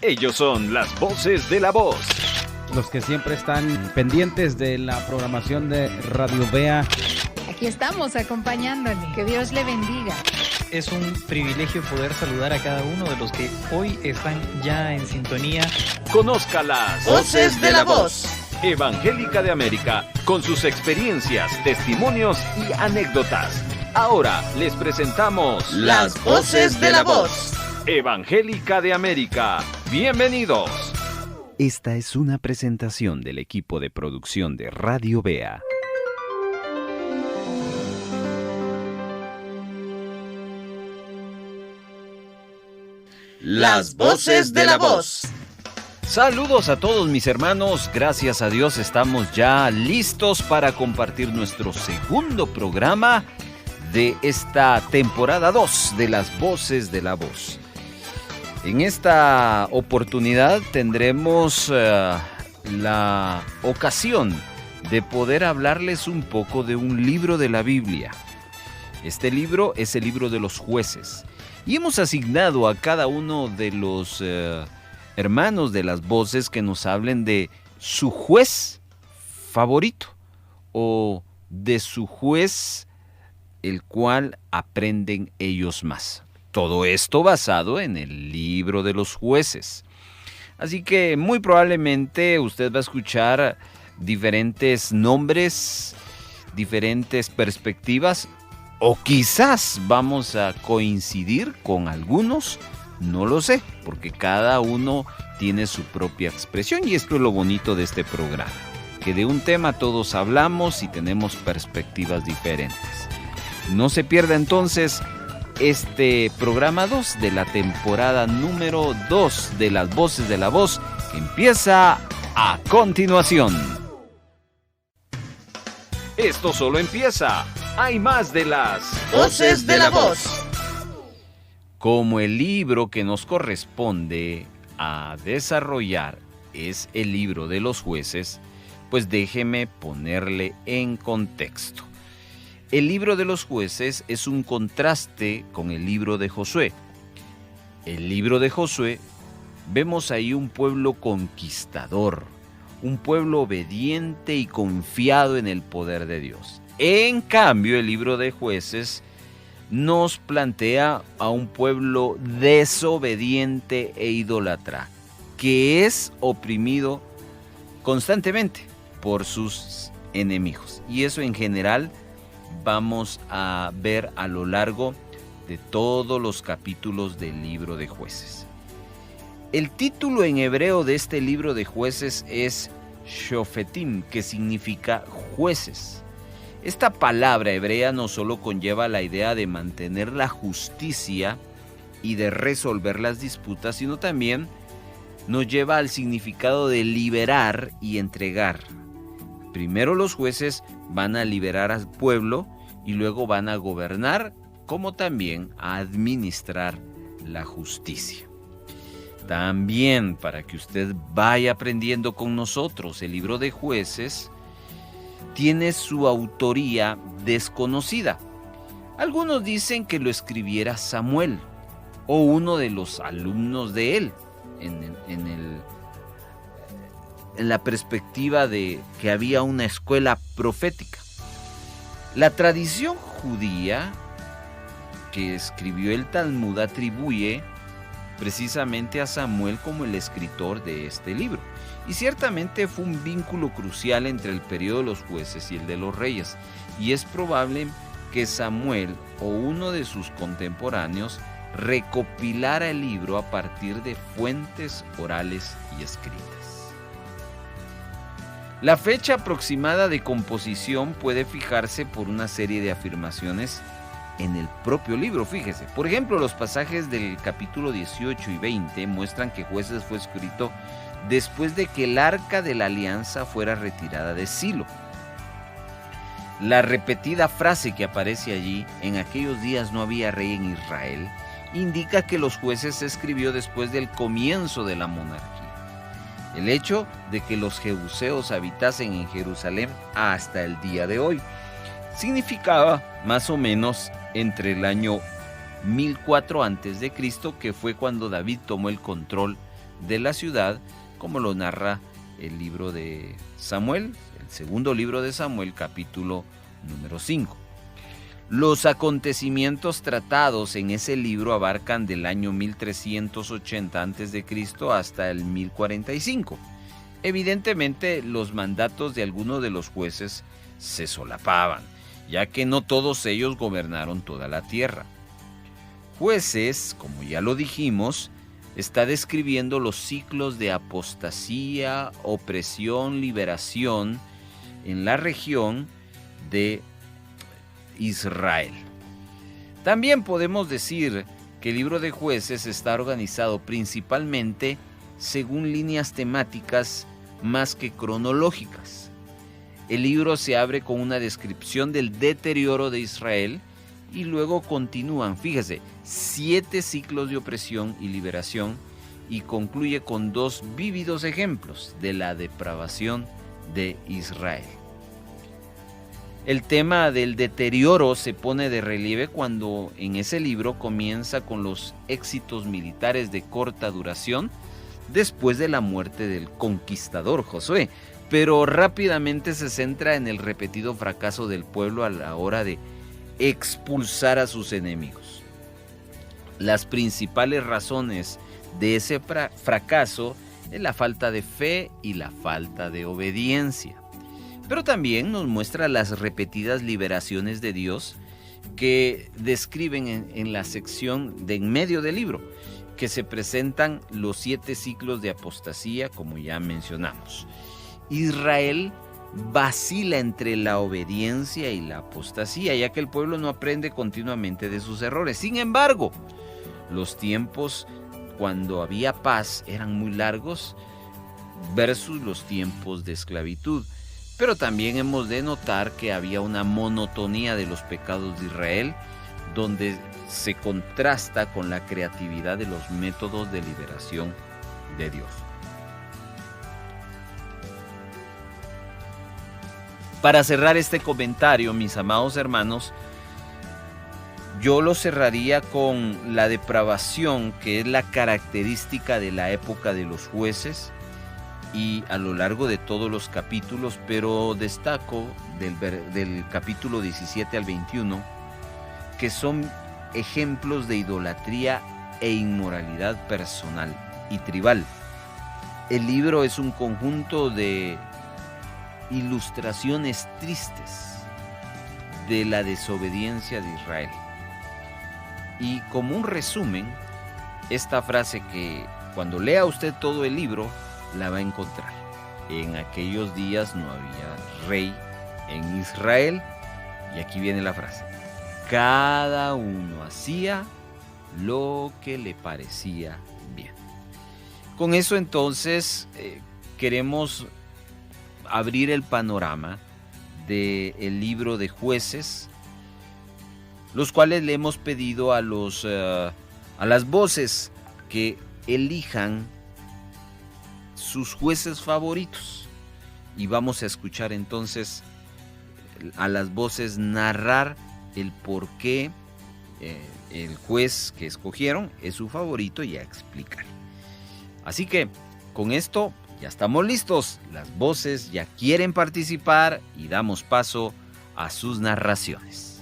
Ellos son las voces de la voz. Los que siempre están pendientes de la programación de Radio Vea. Aquí estamos acompañándole. Que Dios le bendiga. Es un privilegio poder saludar a cada uno de los que hoy están ya en sintonía. Conozca las voces de la voz. Evangélica de América, con sus experiencias, testimonios y anécdotas. Ahora les presentamos las voces de la voz. Evangélica de América. Bienvenidos. Esta es una presentación del equipo de producción de Radio Vea. Las voces de la voz. Saludos a todos mis hermanos, gracias a Dios estamos ya listos para compartir nuestro segundo programa de esta temporada 2 de las voces de la voz. En esta oportunidad tendremos la ocasión de poder hablarles un poco de un libro de la Biblia. Este libro es el libro de los jueces y hemos asignado a cada uno de los hermanos de las voces que nos hablen de su juez favorito o de su juez el cual aprenden ellos más. Todo esto basado en el libro de los jueces. Así que muy probablemente usted va a escuchar diferentes nombres, diferentes perspectivas, o quizás vamos a coincidir con algunos. No lo sé, porque cada uno tiene su propia expresión y esto es lo bonito de este programa, que de un tema todos hablamos y tenemos perspectivas diferentes. No se pierda entonces este programa 2 de la temporada número 2 de las voces de la voz, que empieza a continuación. Esto solo empieza. Hay más de las voces de la voz. Como el libro que nos corresponde a desarrollar es el libro de los jueces, pues déjeme ponerle en contexto. El libro de los jueces es un contraste con el libro de Josué. El libro de Josué, vemos ahí un pueblo conquistador, un pueblo obediente y confiado en el poder de Dios. En cambio, el libro de jueces nos plantea a un pueblo desobediente e idólatra, que es oprimido constantemente por sus enemigos. Y eso en general vamos a ver a lo largo de todos los capítulos del libro de jueces. El título en hebreo de este libro de jueces es Shofetim, que significa jueces. Esta palabra hebrea no solo conlleva la idea de mantener la justicia y de resolver las disputas, sino también nos lleva al significado de liberar y entregar. Primero los jueces van a liberar al pueblo y luego van a gobernar, como también a administrar la justicia. También, para que usted vaya aprendiendo con nosotros, el libro de jueces tiene su autoría desconocida. Algunos dicen que lo escribiera Samuel o uno de los alumnos de él, en la perspectiva de que había una escuela profética. La tradición judía que escribió el Talmud atribuye precisamente a Samuel como el escritor de este libro. Y ciertamente fue un vínculo crucial entre el periodo de los jueces y el de los reyes. Y es probable que Samuel o uno de sus contemporáneos recopilara el libro a partir de fuentes orales y escritas. La fecha aproximada de composición puede fijarse por una serie de afirmaciones en el propio libro, fíjese. Por ejemplo, los pasajes del capítulo 18 y 20 muestran que Jueces fue escrito después de que el arca de la alianza fuera retirada de Silo. La repetida frase que aparece allí, en aquellos días no había rey en Israel, indica que los Jueces se escribió después del comienzo de la monarquía. El hecho de que los jebuseos habitasen en Jerusalén hasta el día de hoy significaba más o menos entre el año 1004 a.C., que fue cuando David tomó el control de la ciudad, como lo narra el libro de Samuel, el segundo libro de Samuel, capítulo número 5. Los acontecimientos tratados en ese libro abarcan del año 1380 a.C. hasta el 1045. Evidentemente, los mandatos de algunos de los jueces se solapaban, ya que no todos ellos gobernaron toda la tierra. Jueces, como ya lo dijimos, está describiendo los ciclos de apostasía, opresión, liberación en la región de Israel. También podemos decir que el libro de Jueces está organizado principalmente según líneas temáticas más que cronológicas. El libro se abre con una descripción del deterioro de Israel y luego continúan, fíjese, 7 ciclos de opresión y liberación y concluye con 2 vívidos ejemplos de la depravación de Israel. El tema del deterioro se pone de relieve cuando en ese libro comienza con los éxitos militares de corta duración después de la muerte del conquistador Josué, pero rápidamente se centra en el repetido fracaso del pueblo a la hora de expulsar a sus enemigos. Las principales razones de ese fracaso es la falta de fe y la falta de obediencia. Pero también nos muestra las repetidas liberaciones de Dios que describen en la sección de en medio del libro, que se presentan los 7 ciclos de apostasía, como ya mencionamos. Israel vacila entre la obediencia y la apostasía, ya que el pueblo no aprende continuamente de sus errores. Sin embargo, los tiempos cuando había paz eran muy largos versus los tiempos de esclavitud. Pero también hemos de notar que había una monotonía de los pecados de Israel, donde se contrasta con la creatividad de los métodos de liberación de Dios. Para cerrar este comentario, mis amados hermanos, yo lo cerraría con la depravación, que es la característica de la época de los jueces y a lo largo de todos los capítulos, pero destaco del capítulo 17 al 21, que son ejemplos de idolatría e inmoralidad personal y tribal. El libro es un conjunto de ilustraciones tristes de la desobediencia de Israel. Y como un resumen, esta frase que cuando lea usted todo el libro la va a encontrar. En aquellos días no había rey en Israel, y aquí viene la frase: cada uno hacía lo que le parecía bien. Con eso entonces queremos abrir el panorama del libro de Jueces, los cuales le hemos pedido a las voces que elijan sus jueces favoritos, y vamos a escuchar entonces a las voces narrar el por qué el juez que escogieron es su favorito y a explicar. Así que con esto ya estamos listos, las voces ya quieren participar y damos paso a sus narraciones.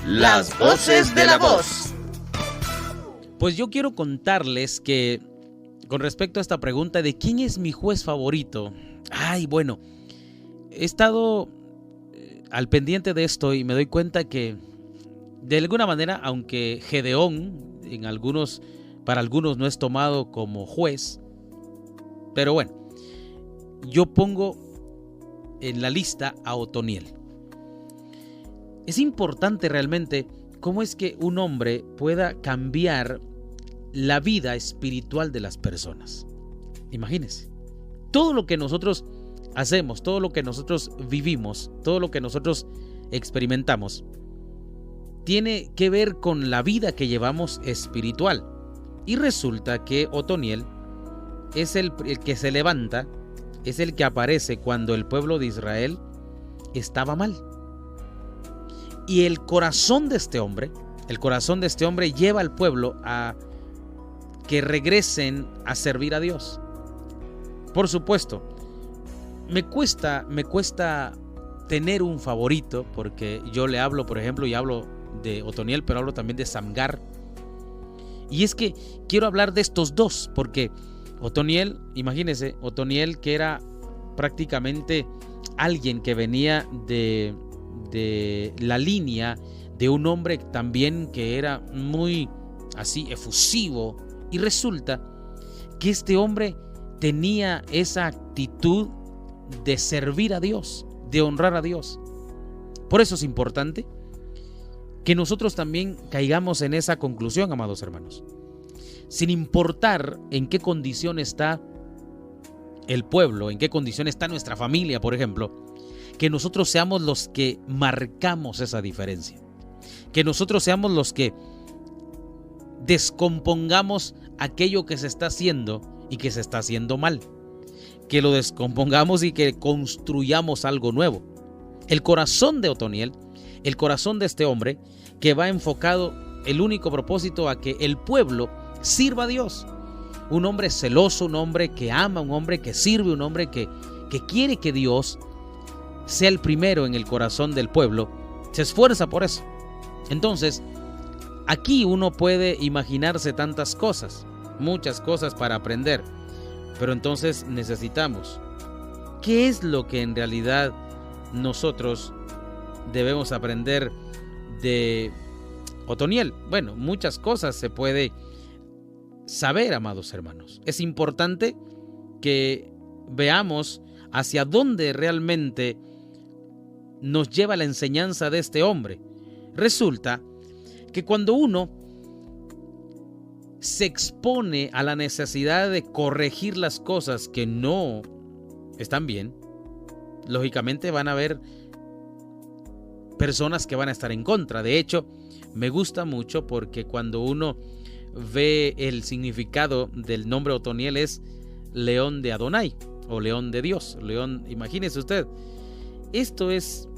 Las voces de la voz. Pues yo quiero contarles que con respecto a esta pregunta de quién es mi juez favorito, bueno, he estado al pendiente de esto y me doy cuenta que de alguna manera, aunque Gedeón para algunos no es tomado como juez, pero bueno, yo pongo en la lista a Otoniel. Es importante realmente cómo es que un hombre pueda cambiar la vida espiritual de las personas. Imagínense, todo lo que nosotros hacemos, todo lo que nosotros vivimos, todo lo que nosotros experimentamos, tiene que ver con la vida que llevamos espiritual. Y resulta que Otoniel es el que se levanta, es el que aparece cuando el pueblo de Israel estaba mal. Y el corazón de este hombre lleva al pueblo a que regresen a servir a Dios. Por supuesto, me cuesta tener un favorito, porque yo le hablo, por ejemplo, y hablo de Otoniel, pero hablo también de Samgar. Y es que quiero hablar de estos dos, porque Otoniel, imagínense, Otoniel, que era prácticamente alguien que venía de la línea de un hombre también que era muy así efusivo, y resulta que este hombre tenía esa actitud de servir a Dios, de honrar a Dios. Por eso es importante que nosotros también caigamos en esa conclusión, amados hermanos. Sin importar en qué condición está el pueblo, en qué condición está nuestra familia, por ejemplo, que nosotros seamos los que marcamos esa diferencia. Que nosotros seamos los que descompongamos aquello que se está haciendo y que se está haciendo mal. Que lo descompongamos y que construyamos algo nuevo. El corazón de Otoniel, el corazón de este hombre, que va enfocado el único propósito a que el pueblo sirva a Dios. Un hombre celoso, un hombre que ama, un hombre que sirve, un hombre que quiere que Dios sea el primero en el corazón del pueblo. Se esfuerza por eso. Entonces, aquí uno puede imaginarse tantas cosas, muchas cosas para aprender. Pero entonces necesitamos, ¿qué es lo que en realidad nosotros debemos aprender de Otoniel? Bueno, muchas cosas se puede saber, amados hermanos. Es importante que veamos hacia dónde realmente nos lleva la enseñanza de este hombre. Resulta que cuando uno se expone a la necesidad de corregir las cosas que no están bien, lógicamente van a haber personas que van a estar en contra. De hecho, me gusta mucho porque cuando uno ve el significado del nombre Otoniel es León de Adonai o León de Dios. León, imagínese usted. Esto es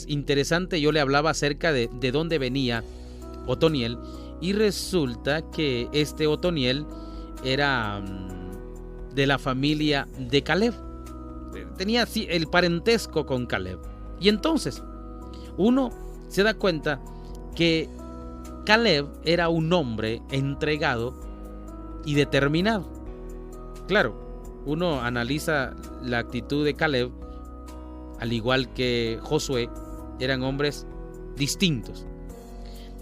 interesante. Yo le hablaba acerca de dónde venía Otoniel. Y resulta que este Otoniel era de la familia de Caleb. Tenía así el parentesco con Caleb. Y entonces uno se da cuenta que Caleb era un hombre entregado y determinado. Claro, uno analiza la actitud de Caleb, al igual que Josué, eran hombres distintos.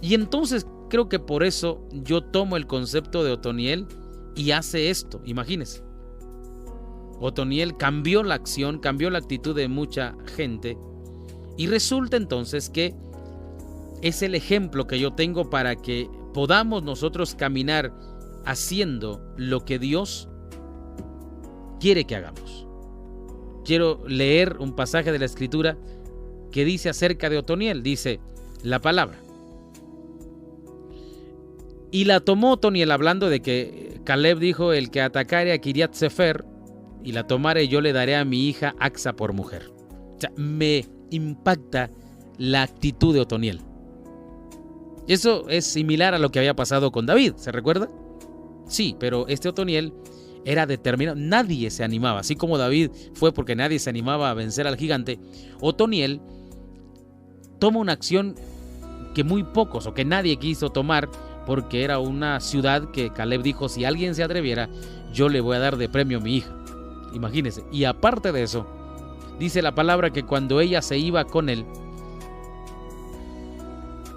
Y entonces creo que por eso yo tomo el concepto de Otoniel y hace esto. Imagínense. Otoniel cambió la acción, cambió la actitud de mucha gente, y resulta entonces que es el ejemplo que yo tengo para que podamos nosotros caminar haciendo lo que Dios quiere que hagamos. Quiero leer un pasaje de la Escritura que dice acerca de Otoniel. Dice la palabra: y la tomó Otoniel, hablando de que Caleb dijo: el que atacare a Kiriat Sefer y la tomare, yo le daré a mi hija Axa por mujer. O sea, me impacta la actitud de Otoniel. Eso es similar a lo que había pasado con David, ¿se recuerda? Sí, pero este Otoniel era determinado. Nadie se animaba, así como David fue porque nadie se animaba a vencer al gigante. Otoniel toma una acción que muy pocos o que nadie quiso tomar, porque era una ciudad que Caleb dijo: si alguien se atreviera, yo le voy a dar de premio a mi hija. Imagínense. Y aparte de eso, dice la palabra que cuando ella se iba con él,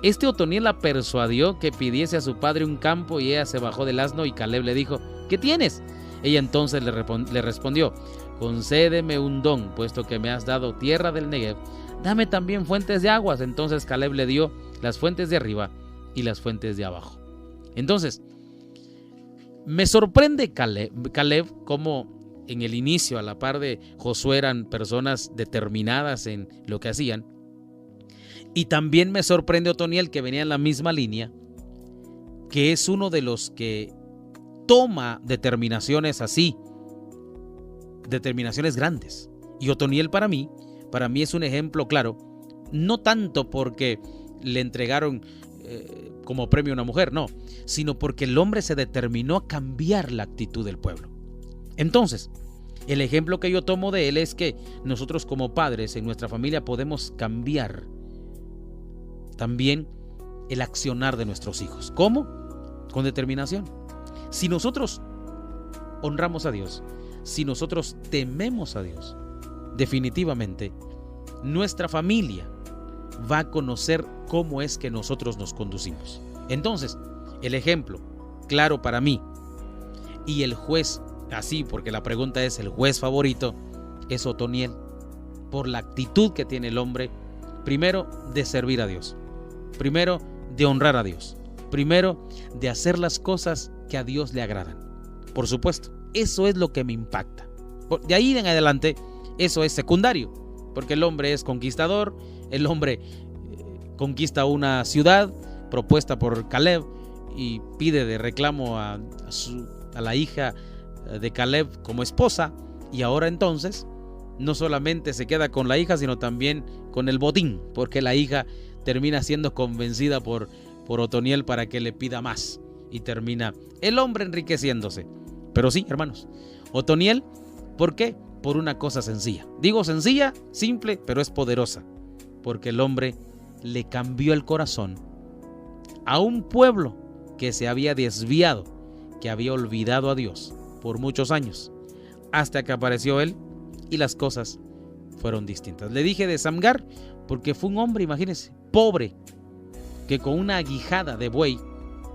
este Otoniel la persuadió que pidiese a su padre un campo, y ella se bajó del asno y Caleb le dijo: ¿qué tienes? Ella entonces le respondió: concédeme un don, puesto que me has dado tierra del Negev, dame también fuentes de aguas. Entonces Caleb le dio las fuentes de arriba y las fuentes de abajo. Entonces, me sorprende Caleb como en el inicio, a la par de Josué, eran personas determinadas en lo que hacían. Y también me sorprende Otoniel, que venía en la misma línea, que es uno de los que toma determinaciones así, determinaciones grandes. Y Otoniel para mí es un ejemplo claro, no tanto porque le entregaron como premio a una mujer, no, sino porque el hombre se determinó a cambiar la actitud del pueblo. Entonces, el ejemplo que yo tomo de él es que nosotros como padres en nuestra familia podemos cambiar también el accionar de nuestros hijos. ¿Cómo? Con determinación. Si nosotros honramos a Dios, si nosotros tememos a Dios, definitivamente nuestra familia va a conocer cómo es que nosotros nos conducimos. Entonces, el ejemplo claro para mí y el juez, así porque la pregunta es el juez favorito, es Otoniel, por la actitud que tiene el hombre, primero de servir a Dios, primero de honrar a Dios, primero de hacer las cosas que a Dios le agradan. Por supuesto, eso es lo que me impacta. De ahí en adelante, eso es secundario, porque el hombre es conquistador, el hombre conquista una ciudad propuesta por Caleb y pide de reclamo a la hija de Caleb como esposa, y ahora entonces no solamente se queda con la hija, sino también con el botín, porque la hija termina siendo convencida por Otoniel para que le pida más, y termina el hombre enriqueciéndose. Pero sí, hermanos, Otoniel, ¿por qué? Por una cosa sencilla. Digo sencilla, simple, pero es poderosa, porque el hombre le cambió el corazón a un pueblo que se había desviado, que había olvidado a Dios por muchos años, hasta que apareció él y las cosas fueron distintas. Le dije de Samgar porque fue un hombre, imagínense, pobre, que con una aguijada de buey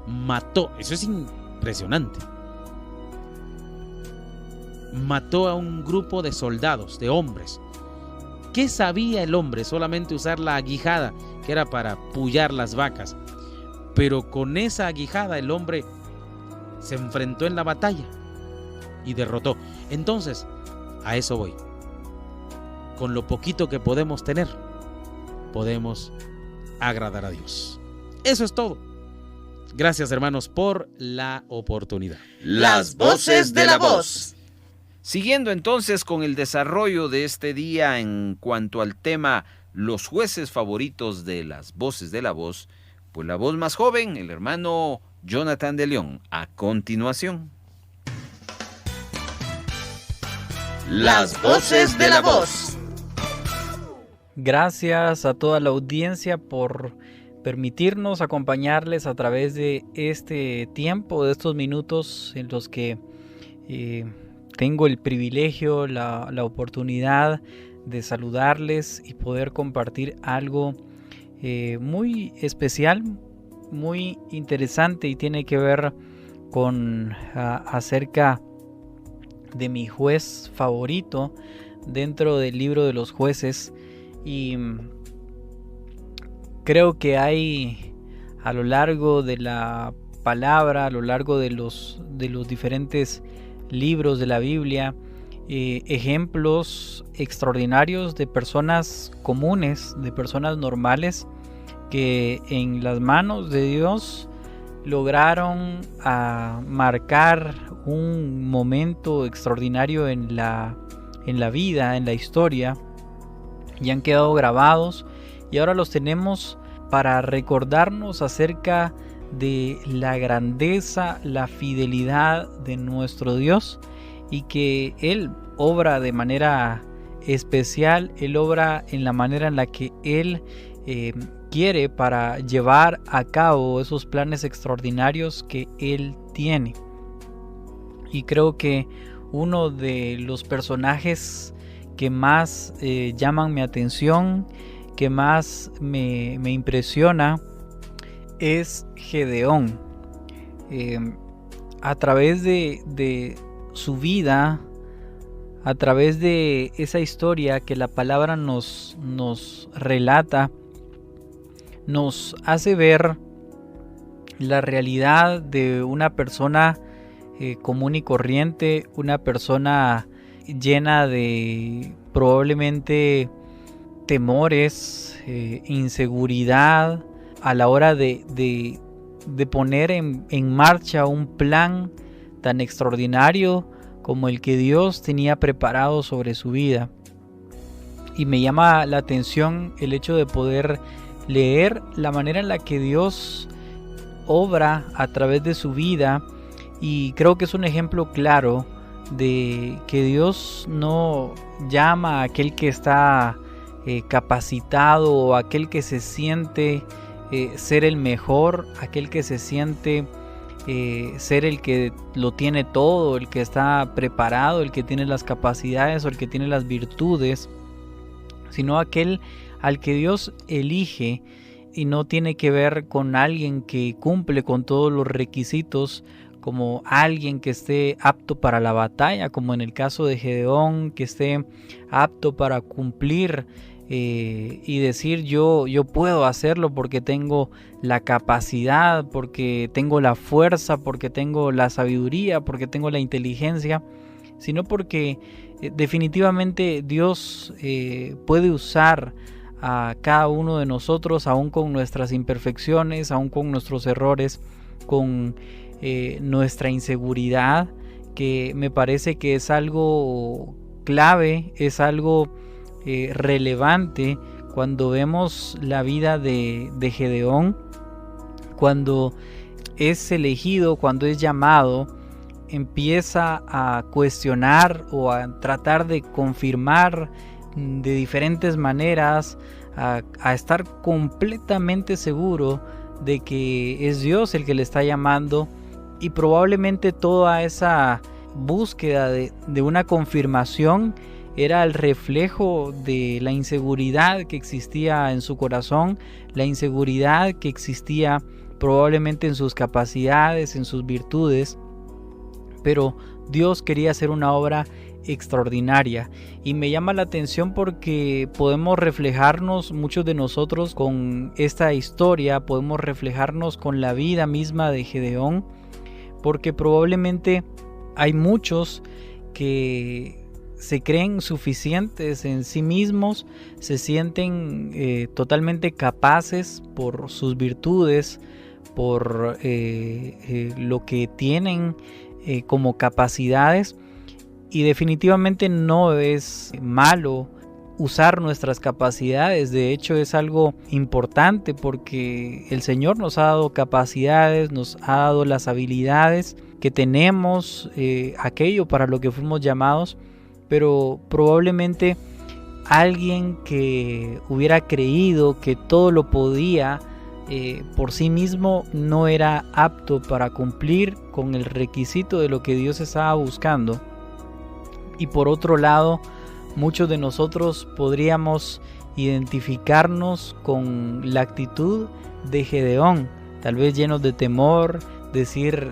mató, eso es impresionante, mató a un grupo de soldados, de hombres. ¿Qué sabía el hombre? Solamente usar la aguijada, que era para pullar las vacas. Pero con esa aguijada el hombre se enfrentó en la batalla y derrotó. Entonces, a eso voy. Con lo poquito que podemos tener, podemos agradar a Dios. Eso es todo. Gracias, hermanos, por la oportunidad. Las voces de la voz. Siguiendo entonces con el desarrollo de este día en cuanto al tema los jueces favoritos de las voces de la voz, pues la voz más joven, el hermano Jonathan de León, a continuación. Las voces de la voz. Gracias a toda la audiencia por permitirnos acompañarles a través de este tiempo, de estos minutos en los que tengo el privilegio, la oportunidad de saludarles y poder compartir algo muy especial, muy interesante, y tiene que ver con acerca de mi juez favorito dentro del libro de los jueces. Y creo que hay a lo largo de la palabra, a lo largo de los diferentes libros de la Biblia, ejemplos extraordinarios de personas comunes, de personas normales que en las manos de Dios lograron marcar un momento extraordinario en la vida, en la historia, y han quedado grabados, y ahora los tenemos para recordarnos acerca de la grandeza, la fidelidad de nuestro Dios, y que Él obra de manera especial, Él obra en la manera en la que Él quiere para llevar a cabo esos planes extraordinarios que Él tiene. Y creo que uno de los personajes que más llaman mi atención, que más me impresiona, es Gedeón. A través de su vida, a través de esa historia que la palabra nos relata, nos hace ver la realidad de una persona común y corriente, una persona llena de probablemente temores, inseguridad, a la hora de poner en marcha un plan tan extraordinario como el que Dios tenía preparado sobre su vida. Y me llama la atención el hecho de poder leer la manera en la que Dios obra a través de su vida, y creo que es un ejemplo claro de que Dios no llama a aquel que está capacitado o aquel que se siente ser el mejor, aquel que se siente ser el que lo tiene todo, el que está preparado, el que tiene las capacidades o el que tiene las virtudes, sino aquel al que Dios elige, y no tiene que ver con alguien que cumple con todos los requisitos, como alguien que esté apto para la batalla, como en el caso de Gedeón, que esté apto para cumplir y decir yo puedo hacerlo porque tengo la capacidad, porque tengo la fuerza, porque tengo la sabiduría, porque tengo la inteligencia, sino porque definitivamente Dios puede usar a cada uno de nosotros, aún con nuestras imperfecciones, aún con nuestros errores, con nuestra inseguridad, que me parece que es algo clave, es algo relevante cuando vemos la vida de Gedeón, cuando es elegido, cuando es llamado, empieza a cuestionar o a tratar de confirmar de diferentes maneras, a estar completamente seguro de que es Dios el que le está llamando, y probablemente toda esa búsqueda de una confirmación era el reflejo de la inseguridad que existía en su corazón, la inseguridad que existía probablemente en sus capacidades, en sus virtudes, pero Dios quería hacer una obra extraordinaria, y me llama la atención porque podemos reflejarnos, muchos de nosotros, con esta historia, podemos reflejarnos con la vida misma de Gedeón, porque probablemente hay muchos que se creen suficientes en sí mismos, se sienten totalmente capaces por sus virtudes, por lo que tienen como capacidades, y definitivamente no es malo usar nuestras capacidades. De hecho, es algo importante porque el Señor nos ha dado capacidades, nos ha dado las habilidades que tenemos, aquello para lo que fuimos llamados, pero probablemente alguien que hubiera creído que todo lo podía por sí mismo no era apto para cumplir con el requisito de lo que Dios estaba buscando. Y por otro lado, muchos de nosotros podríamos identificarnos con la actitud de Gedeón, tal vez llenos de temor, decir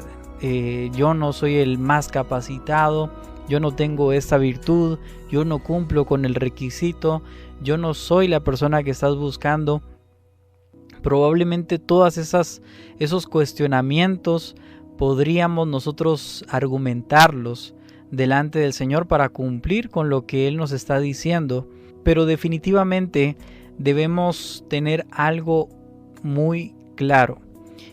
yo no soy el más capacitado, yo no tengo esta virtud, yo no cumplo con el requisito, yo no soy la persona que estás buscando. Probablemente todas esos cuestionamientos podríamos nosotros argumentarlos delante del Señor para cumplir con lo que Él nos está diciendo, pero definitivamente debemos tener algo muy claro,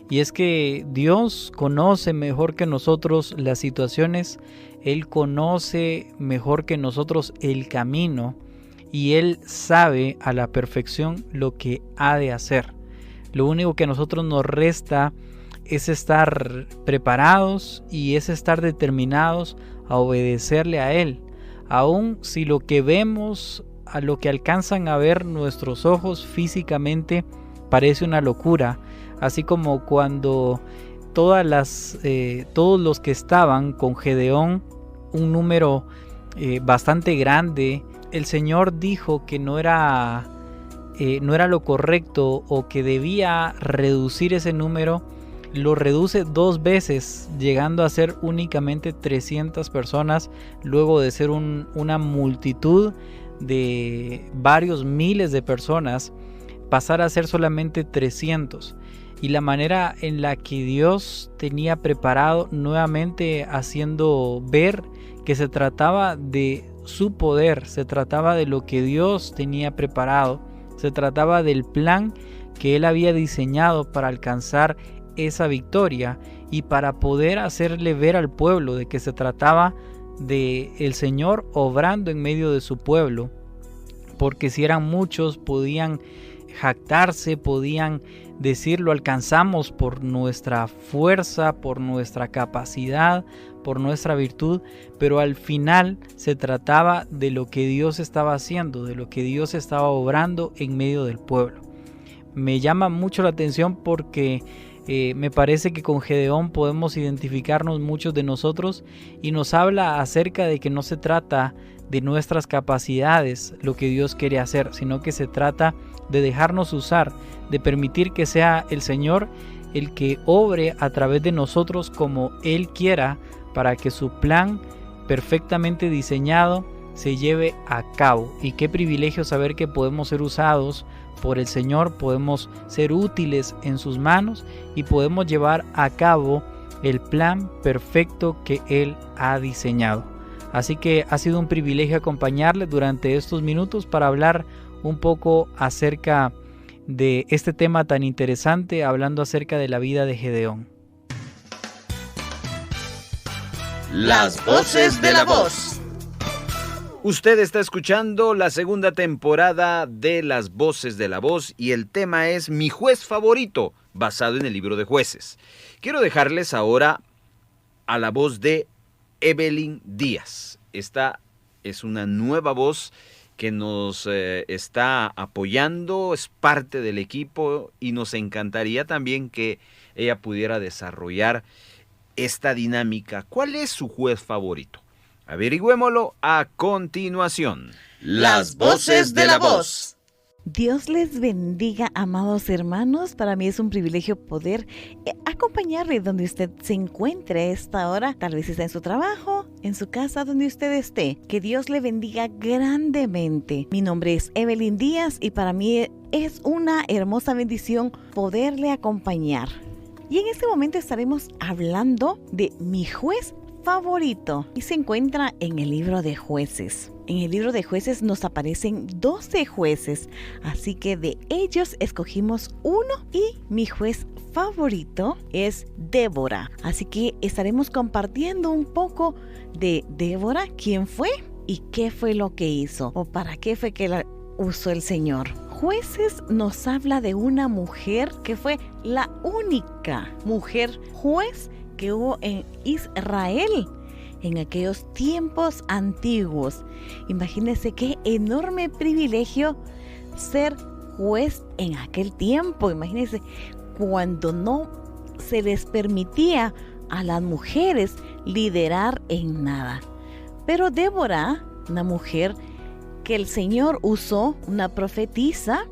y es que Dios conoce mejor que nosotros las situaciones, Él conoce mejor que nosotros el camino, y Él sabe a la perfección lo que ha de hacer. Lo único que a nosotros nos resta es estar preparados y es estar determinados a obedecerle a Él, aun si lo que vemos, a lo que alcanzan a ver nuestros ojos físicamente, parece una locura, así como cuando todos los que estaban con Gedeón, un número bastante grande, el Señor dijo que no era lo correcto, o que debía reducir ese número. Lo reduce 2 veces, llegando a ser únicamente 300 personas, luego de ser una multitud de varios miles de personas, pasar a ser solamente 300. Y la manera en la que Dios tenía preparado, nuevamente haciendo ver que se trataba de su poder, se trataba de lo que Dios tenía preparado, se trataba del plan que Él había diseñado para alcanzar esa victoria, y para poder hacerle ver al pueblo de que se trataba de el Señor obrando en medio de su pueblo, porque si eran muchos podían jactarse, podían decir lo alcanzamos por nuestra fuerza, por nuestra capacidad, por nuestra virtud, pero al final se trataba de lo que Dios estaba haciendo, de lo que Dios estaba obrando en medio del pueblo. Me llama mucho la atención porque me parece que con Gedeón podemos identificarnos muchos de nosotros, y nos habla acerca de que no se trata de nuestras capacidades lo que Dios quiere hacer, sino que se trata de dejarnos usar, de permitir que sea el Señor el que obre a través de nosotros como Él quiera, para que su plan perfectamente diseñado se lleve a cabo. Y qué privilegio saber que podemos ser usados por el Señor, podemos ser útiles en sus manos y podemos llevar a cabo el plan perfecto que Él ha diseñado. Así que ha sido un privilegio acompañarles durante estos minutos para hablar un poco acerca de este tema tan interesante, hablando acerca de la vida de Gedeón. Las voces de la voz. Usted está escuchando la segunda temporada de Las Voces de la Voz y el tema es Mi juez favorito, basado en el libro de Jueces. Quiero dejarles ahora a la voz de Evelyn Díaz. Esta es una nueva voz que nos está apoyando, es parte del equipo y nos encantaría también que ella pudiera desarrollar esta dinámica. ¿Cuál es su juez favorito? Averigüémoslo a continuación. Las voces de la voz. Dios les bendiga, amados hermanos. Para mí es un privilegio poder acompañarle donde usted se encuentre a esta hora. Tal vez está en su trabajo, en su casa, donde usted esté. Que Dios le bendiga grandemente. Mi nombre es Evelyn Díaz y para mí es una hermosa bendición poderle acompañar. Y en este momento estaremos hablando de mi juez favorito y se encuentra en el libro de Jueces. En el libro de Jueces nos aparecen 12 jueces, así que de ellos escogimos uno y mi juez favorito es Débora. Así que estaremos compartiendo un poco de Débora, quién fue y qué fue lo que hizo o para qué fue que la usó el Señor. Jueces nos habla de una mujer que fue la única mujer juez que hubo en Israel en aquellos tiempos antiguos. Imagínense qué enorme privilegio ser juez en aquel tiempo. Imagínense cuando no se les permitía a las mujeres liderar en nada. Pero Débora, una mujer que el Señor usó, una profetisa,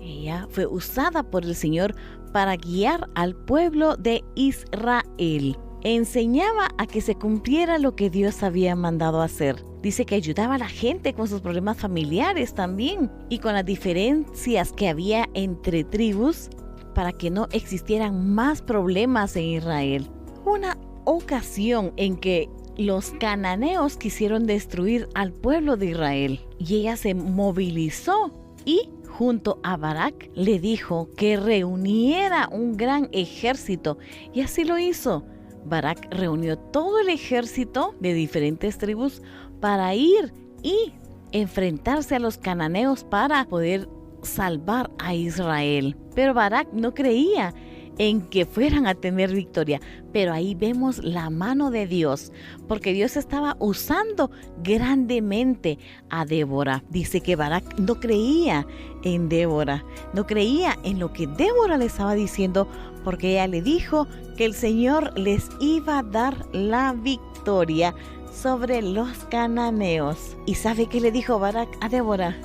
ella fue usada por el Señor para guiar al pueblo de Israel. Enseñaba a que se cumpliera lo que Dios había mandado hacer. Dice que ayudaba a la gente con sus problemas familiares también y con las diferencias que había entre tribus para que no existieran más problemas en Israel. Una ocasión en que los cananeos quisieron destruir al pueblo de Israel y ella se movilizó y junto a Barak le dijo que reuniera un gran ejército y así lo hizo. Barak reunió todo el ejército de diferentes tribus para ir y enfrentarse a los cananeos para poder salvar a Israel. Pero Barak no creía en que fueran a tener victoria, pero ahí vemos la mano de Dios, porque Dios estaba usando grandemente a Débora. Dice que Barak no creía en Débora, no creía en lo que Débora le estaba diciendo, porque ella le dijo que el Señor les iba a dar la victoria sobre los cananeos. ¿Y sabe qué le dijo Barak a Débora?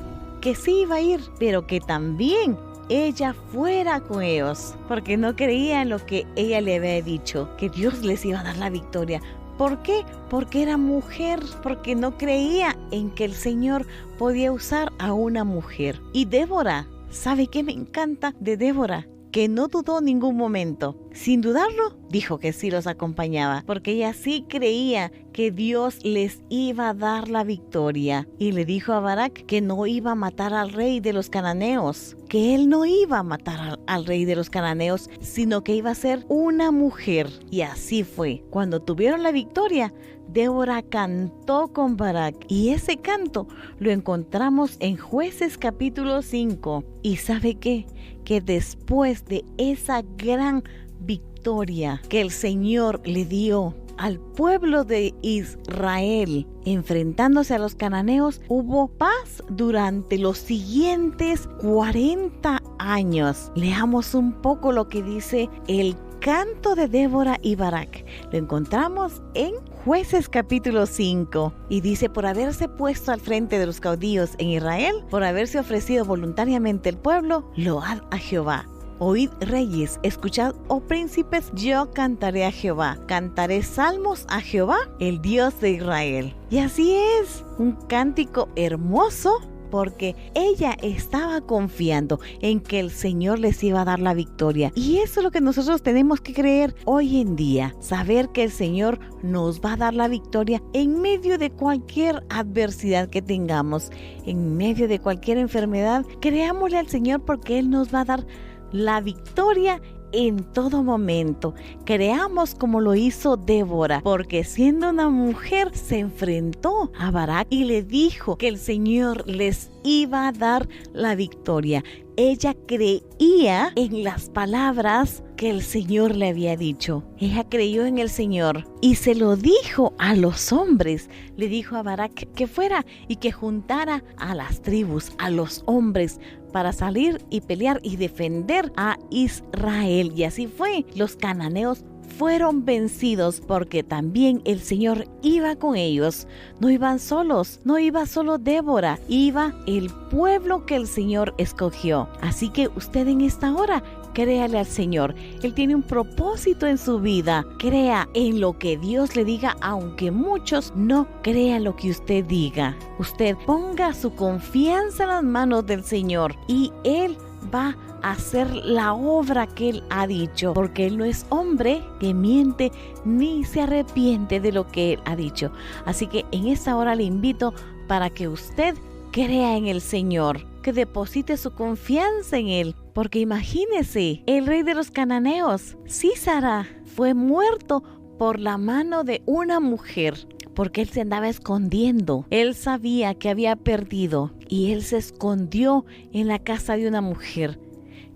Que sí iba a ir, pero que también ella fuera con ellos, porque no creía en lo que ella le había dicho, que Dios les iba a dar la victoria. ¿Por qué? Porque era mujer, porque no creía en que el Señor podía usar a una mujer. Y Débora, ¿sabe qué me encanta de Débora? Que no dudó ningún momento. Sin dudarlo, dijo que sí los acompañaba, porque ella sí creía que Dios les iba a dar la victoria. Y le dijo a Barak que no iba a matar al rey de los cananeos, que él no iba a matar al rey de los cananeos, sino que iba a ser una mujer. Y así fue. Cuando tuvieron la victoria, Débora cantó con Barak, y ese canto lo encontramos en Jueces capítulo 5. ¿Y sabe qué? Que después de esa gran victoria que el Señor le dio al pueblo de Israel enfrentándose a los cananeos, hubo paz durante los siguientes 40 años. Leamos un poco lo que dice el canto de Débora y Barak. Lo encontramos en Jueces capítulo 5 y dice: por haberse puesto al frente de los caudillos en Israel, por haberse ofrecido voluntariamente el pueblo, load a Jehová. Oíd reyes, escuchad, oh príncipes, yo cantaré a Jehová, cantaré salmos a Jehová, el Dios de Israel. Y así es, un cántico hermoso, porque ella estaba confiando en que el Señor les iba a dar la victoria. Y eso es lo que nosotros tenemos que creer hoy en día, saber que el Señor nos va a dar la victoria en medio de cualquier adversidad que tengamos, en medio de cualquier enfermedad. Creámosle al Señor porque Él nos va a dar la victoria en todo momento. Creamos como lo hizo Débora, porque siendo una mujer se enfrentó a Barak y le dijo que el Señor les iba a dar la victoria. Ella creía en las palabras que el Señor le había dicho. Ella creyó en el Señor y se lo dijo a los hombres. Le dijo a Barak que fuera y que juntara a las tribus, a los hombres, para salir y pelear y defender a Israel. Y así fue. Los cananeos fueron vencidos porque también el Señor iba con ellos. No iban solos, no iba solo Débora, iba el pueblo que el Señor escogió. Así que usted en esta hora, créale al Señor. Él tiene un propósito en su vida. Crea en lo que Dios le diga, aunque muchos no crean lo que usted diga. Usted ponga su confianza en las manos del Señor y Él va a hacer la obra que Él ha dicho, porque Él no es hombre que miente ni se arrepiente de lo que Él ha dicho. Así que en esta hora le invito para que usted crea en el Señor, que deposite su confianza en Él, porque imagínese, el rey de los cananeos, Sísara, fue muerto por la mano de una mujer, porque él se andaba escondiendo. Él sabía que había perdido y él se escondió en la casa de una mujer,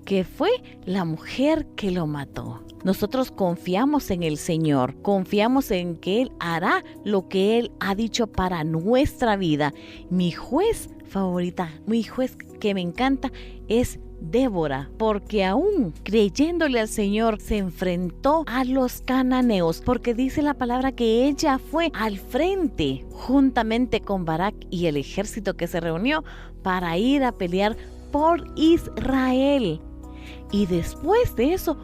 que fue la mujer que lo mató. Nosotros confiamos en el Señor, confiamos en que Él hará lo que Él ha dicho para nuestra vida. Mi juez favorita, mi juez que me encanta es Débora, porque aún creyéndole al Señor se enfrentó a los cananeos, porque dice la palabra que ella fue al frente juntamente con Barak y el ejército que se reunió para ir a pelear por Israel. Y después de eso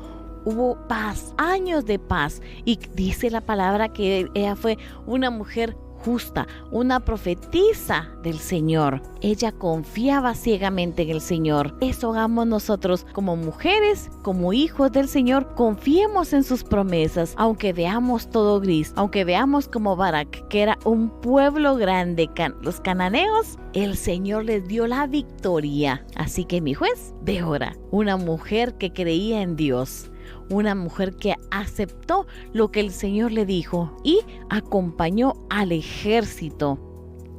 hubo paz, años de paz, y dice la palabra que ella fue una mujer justa, una profetisa del Señor. Ella confiaba ciegamente en el Señor. Eso hagamos nosotros como mujeres, como hijos del Señor. Confiemos en sus promesas, aunque veamos todo gris, aunque veamos como Barak, que era un pueblo grande, los cananeos, el Señor les dio la victoria. Así que mi juez, Débora, una mujer que creía en Dios, una mujer que aceptó lo que el Señor le dijo y acompañó al ejército.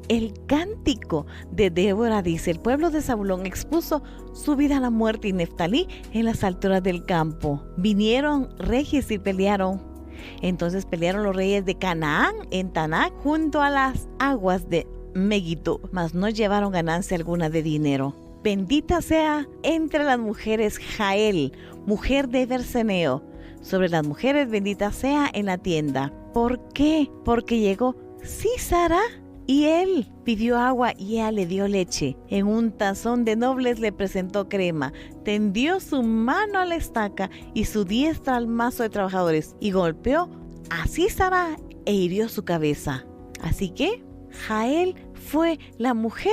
El cántico de Débora dice: el pueblo de Zabulón expuso su vida a la muerte y Neftalí en las alturas del campo. Vinieron reyes y pelearon. Entonces pelearon los reyes de Canaán en Tanak junto a las aguas de Megiddo, mas no llevaron ganancia alguna de dinero. Bendita sea entre las mujeres Jael, mujer de Berseneo. Sobre las mujeres bendita sea en la tienda. ¿Por qué? Porque llegó Sísara y él pidió agua y ella le dio leche. En un tazón de nobles le presentó crema. Tendió su mano a la estaca y su diestra al mazo de trabajadores y golpeó a Sísara e hirió su cabeza. Así que Jael fue la mujer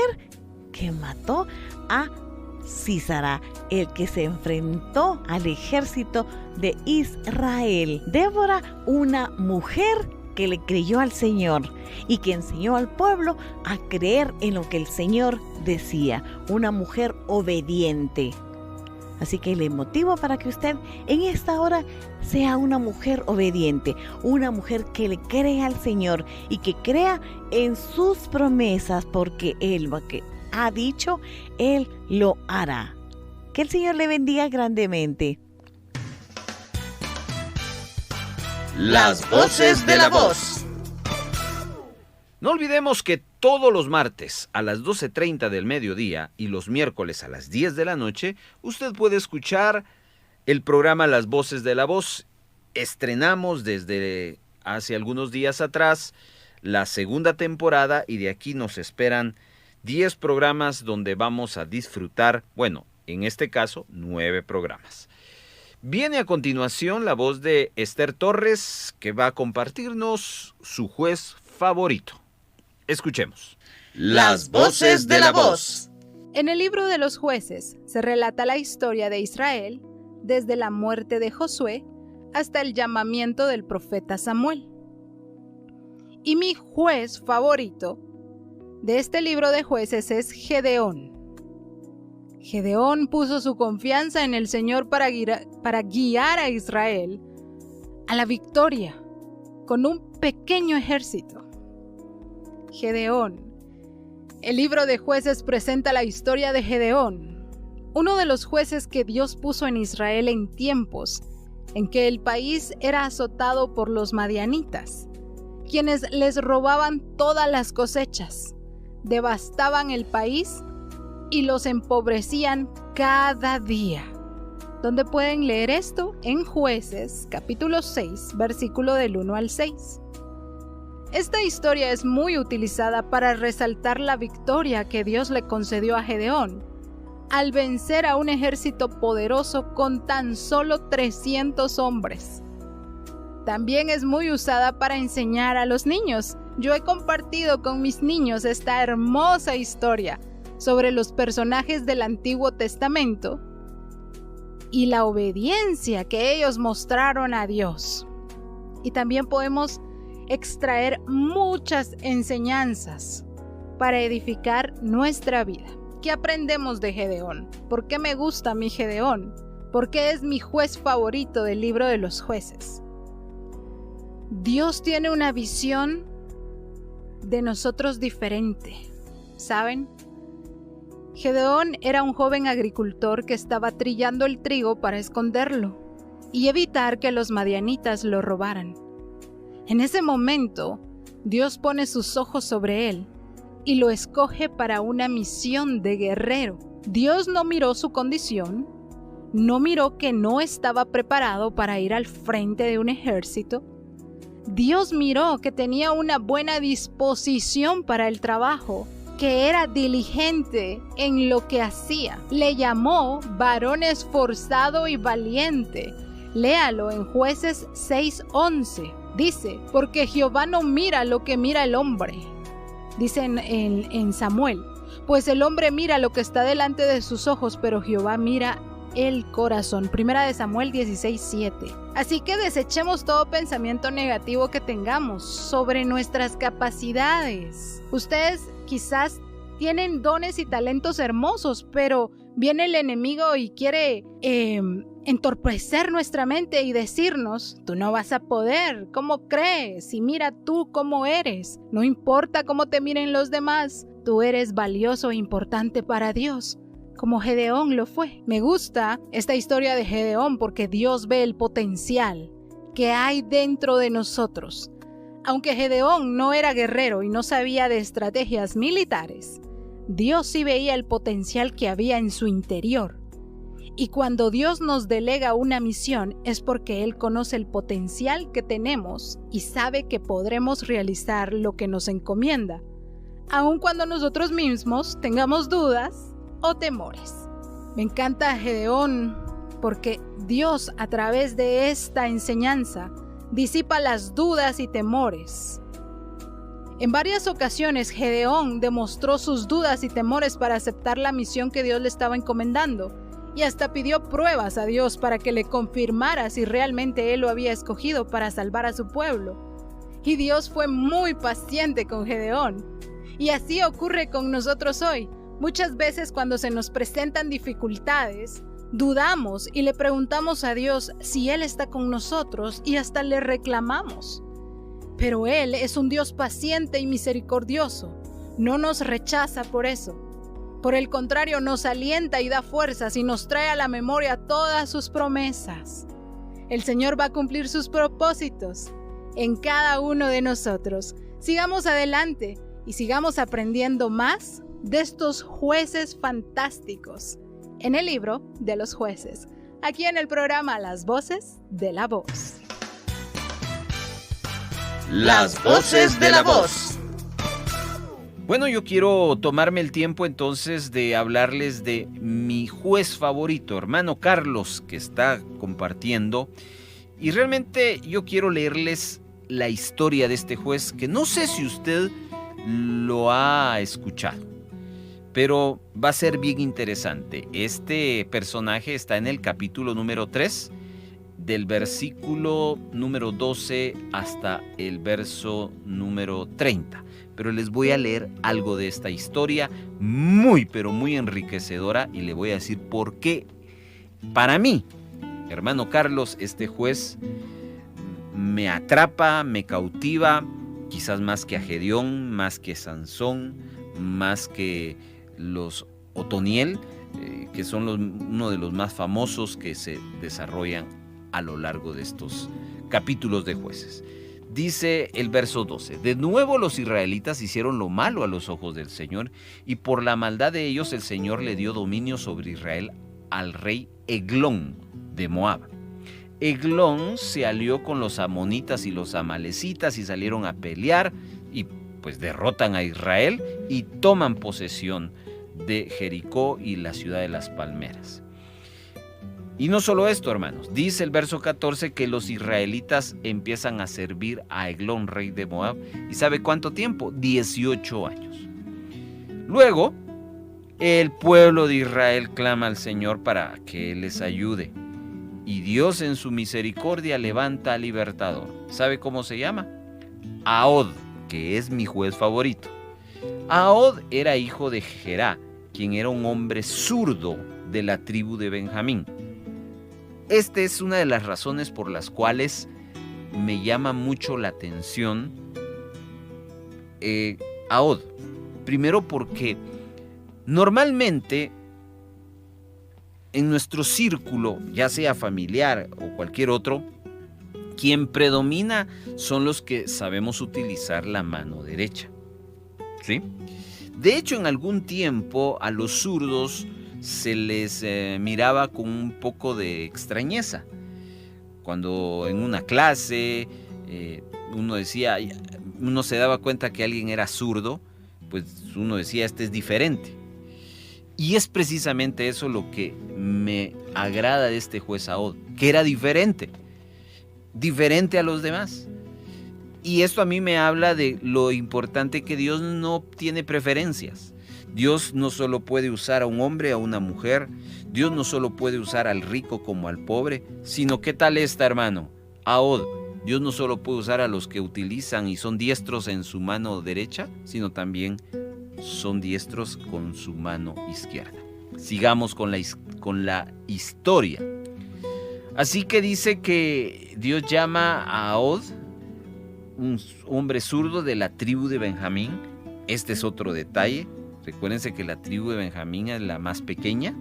que mató a Sísara, el que se enfrentó al ejército de Israel. Débora, una mujer que le creyó al Señor y que enseñó al pueblo a creer en lo que el Señor decía. Una mujer obediente. Así que le motivo para que usted en esta hora sea una mujer obediente, una mujer que le crea al Señor y que crea en sus promesas, porque Él lo que ha dicho, Él lo hará. Que el Señor le bendiga grandemente. Las voces de la voz. No olvidemos que todos los martes a las 12:30 del mediodía y los miércoles a las 10 de la noche, usted puede escuchar el programa Las Voces de la Voz. Estrenamos desde hace algunos días atrás la segunda temporada y de aquí nos esperan 10 programas donde vamos a disfrutar, bueno, en este caso 9 programas. Viene a continuación la voz de Esther Torres, que va a compartirnos su juez favorito. Escuchemos. Las voces de la voz. En el libro de los jueces se relata la historia de Israel desde la muerte de Josué hasta el llamamiento del profeta Samuel. Y mi juez favorito de este libro de jueces es Gedeón. Gedeón puso su confianza en el Señor para guiar a Israel a la victoria con un pequeño ejército. Gedeón. El libro de jueces presenta la historia de Gedeón, uno de los jueces que Dios puso en Israel en tiempos en que el país era azotado por los madianitas, quienes les robaban todas las cosechas, devastaban el país y los empobrecían cada día. ¿Dónde pueden leer esto? En Jueces, capítulo 6, versículo del 1 al 6. Esta historia es muy utilizada para resaltar la victoria que Dios le concedió a Gedeón al vencer a un ejército poderoso con tan solo 300 hombres. También es muy usada para enseñar a los niños. Yo he compartido con mis niños esta hermosa historia sobre los personajes del Antiguo Testamento y la obediencia que ellos mostraron a Dios. Y también podemos extraer muchas enseñanzas para edificar nuestra vida. ¿Qué aprendemos de Gedeón? ¿Por qué me gusta mi Gedeón? ¿Por qué es mi juez favorito del libro de los jueces? Dios tiene una visión de nosotros diferente, ¿saben? Gedeón era un joven agricultor que estaba trillando el trigo para esconderlo y evitar que los madianitas lo robaran. En ese momento, Dios pone sus ojos sobre él y lo escoge para una misión de guerrero. Dios no miró su condición, no miró que no estaba preparado para ir al frente de un ejército. Dios miró que tenía una buena disposición para el trabajo, que era diligente en lo que hacía. Le llamó varón esforzado y valiente. Léalo en Jueces 6:11. Dice, porque Jehová no mira lo que mira el hombre. Dice en Samuel, pues el hombre mira lo que está delante de sus ojos, pero Jehová mira el corazón. Primera de Samuel 16:7. Así que desechemos todo pensamiento negativo que tengamos sobre nuestras capacidades. Ustedes quizás tienen dones y talentos hermosos, pero viene el enemigo y quiere entorpecer nuestra mente y decirnos, tú no vas a poder, ¿cómo crees? Y mira tú cómo eres, no importa cómo te miren los demás, tú eres valioso e importante para Dios, como Gedeón lo fue. Me gusta esta historia de Gedeón porque Dios ve el potencial que hay dentro de nosotros. Aunque Gedeón no era guerrero y no sabía de estrategias militares, Dios sí veía el potencial que había en su interior. Y cuando Dios nos delega una misión es porque Él conoce el potencial que tenemos y sabe que podremos realizar lo que nos encomienda, aun cuando nosotros mismos tengamos dudas o temores. Me encanta Gedeón porque Dios a través de esta enseñanza disipa las dudas y temores. En varias ocasiones Gedeón demostró sus dudas y temores para aceptar la misión que Dios le estaba encomendando y hasta pidió pruebas a Dios para que le confirmara si realmente Él lo había escogido para salvar a su pueblo. Y Dios fue muy paciente con Gedeón. Y así ocurre con nosotros hoy. Muchas veces cuando se nos presentan dificultades, Dudamos y le preguntamos a Dios si Él está con nosotros y hasta le reclamamos. Pero Él es un Dios paciente y misericordioso. No nos rechaza por eso. Por el contrario, nos alienta y da fuerzas y nos trae a la memoria todas sus promesas. El Señor va a cumplir sus propósitos en cada uno de nosotros. Sigamos adelante y sigamos aprendiendo más de estos jueces fantásticos en el libro de los jueces, aquí en el programa Las Voces de la Voz. Las Voces de la Voz. Bueno, yo quiero tomarme el tiempo entonces de hablarles de mi juez favorito, hermano Carlos, que está compartiendo. Y realmente yo quiero leerles la historia de este juez, que no sé si usted lo ha escuchado, pero va a ser bien interesante. Este personaje está en el capítulo número 3, del versículo número 12 hasta el verso número 30. Pero les voy a leer algo de esta historia muy, pero muy enriquecedora, y le voy a decir por qué, para mí, hermano Carlos, este juez me atrapa, me cautiva, quizás más que a Gedeón, más que Sansón, más que los Otoniel, que son uno de los más famosos que se desarrollan a lo largo de estos capítulos de jueces. Dice el verso 12: de nuevo los israelitas hicieron lo malo a los ojos del Señor, y por la maldad de ellos el Señor le dio dominio sobre Israel al rey Eglón de Moab. Eglón se alió con los amonitas y los amalecitas y salieron a pelear, y pues derrotan a Israel y toman posesión de Jericó y la ciudad de las palmeras. Y no solo esto, hermanos, dice el verso 14 que los israelitas empiezan a servir a Eglón, rey de Moab, ¿y sabe cuánto tiempo? 18 años. Luego, el pueblo de Israel clama al Señor para que Él les ayude, y Dios en su misericordia levanta al libertador. ¿Sabe cómo se llama? Ahod, que es mi juez favorito. Ahod era hijo de Gerá, quien era un hombre zurdo de la tribu de Benjamín. Esta es una de las razones por las cuales me llama mucho la atención Ahod. Primero porque normalmente en nuestro círculo, ya sea familiar o cualquier otro, quien predomina son los que sabemos utilizar la mano derecha, ¿sí? De hecho, en algún tiempo a los zurdos se les miraba con un poco de extrañeza. Cuando en una clase uno se daba cuenta que alguien era zurdo, pues uno decía, este es diferente. Y es precisamente eso lo que me agrada de este juez Ahod, que era diferente a los demás. Y esto a mí me habla de lo importante que Dios no tiene preferencias. Dios no solo puede usar a un hombre, a una mujer. Dios no solo puede usar al rico como al pobre, sino ¿qué tal esta, hermano? Ahod, Dios no solo puede usar a los que utilizan y son diestros en su mano derecha, sino también son diestros con su mano izquierda. Sigamos con la historia. Así que dice que Dios llama a Ahod, un hombre zurdo de la tribu de Benjamín. Este es otro detalle. Recuérdense que la tribu de Benjamín es la más pequeña.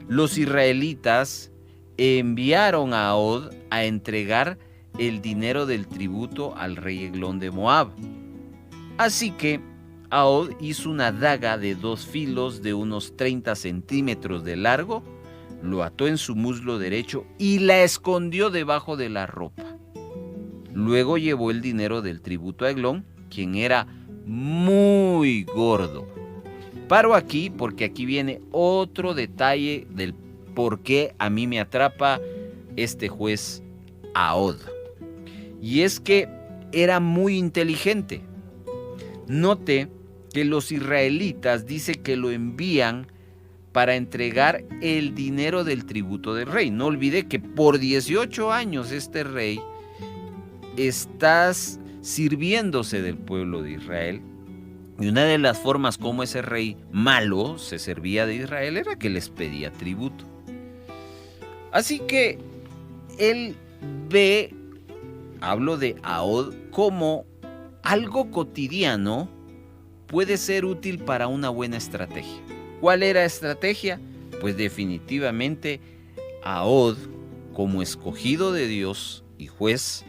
Los israelitas enviaron a Ahod a entregar el dinero del tributo al rey Eglón de Moab. Así que Ahod hizo una daga de 2 filos de unos 30 centímetros de largo, lo ató en su muslo derecho y la escondió debajo de la ropa. Luego llevó el dinero del tributo a Eglón, quien era muy gordo. Paro aquí porque aquí viene otro detalle del por qué a mí me atrapa este juez Ahod. Y es que era muy inteligente. Note que los israelitas dice que lo envían para entregar el dinero del tributo del rey. No olvide que por 18 años este rey está sirviéndose del pueblo de Israel. Y una de las formas como ese rey malo se servía de Israel era que les pedía tributo. Así que él ve, hablo de Ahod, como algo cotidiano puede ser útil para una buena estrategia. ¿Cuál era la estrategia? Pues definitivamente Ahod, como escogido de Dios y juez,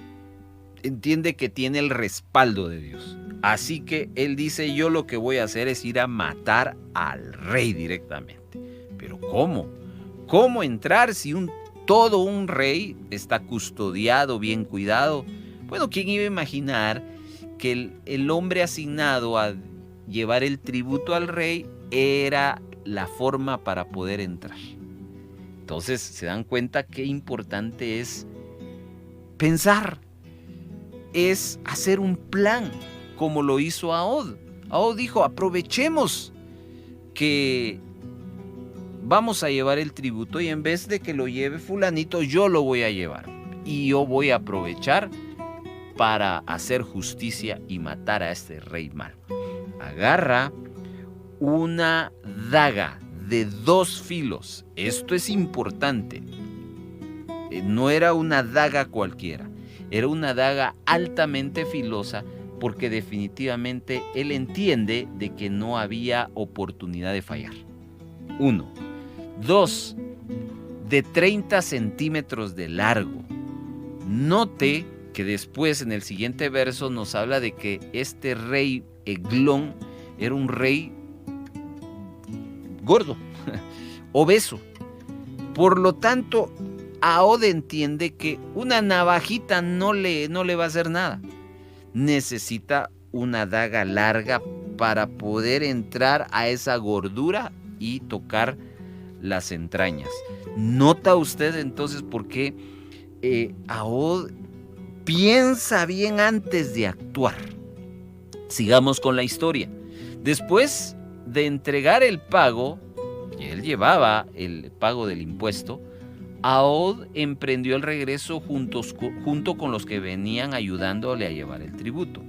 entiende que tiene el respaldo de Dios. Así que él dice, yo lo que voy a hacer es ir a matar al rey directamente. ¿Pero cómo? ¿Cómo entrar si todo un rey está custodiado, bien cuidado? Bueno, ¿quién iba a imaginar que el hombre asignado a llevar el tributo al rey era la forma para poder entrar? Entonces se dan cuenta qué importante es pensar, es hacer un plan, como lo hizo Ahod. Ahod dijo, aprovechemos que vamos a llevar el tributo y en vez de que lo lleve fulanito, yo lo voy a llevar. Y yo voy a aprovechar para hacer justicia y matar a este rey malo. Agarra una daga de 2 filos. Esto es importante. No era una daga cualquiera. Era una daga altamente filosa porque definitivamente él entiende de que no había oportunidad de fallar. 1. 2. De 30 centímetros de largo. Note que después en el siguiente verso nos habla de que este rey Eglón era un rey gordo, obeso. Por lo tanto, Ahod entiende que una navajita no le va a hacer nada. Necesita una daga larga para poder entrar a esa gordura y tocar las entrañas. ¿Nota usted entonces por qué Ahod piensa bien antes de actuar? Sigamos con la historia. Después de entregar el pago, que él llevaba el pago del impuesto, Ahod emprendió el regreso junto con los que venían ayudándole a llevar el tributo.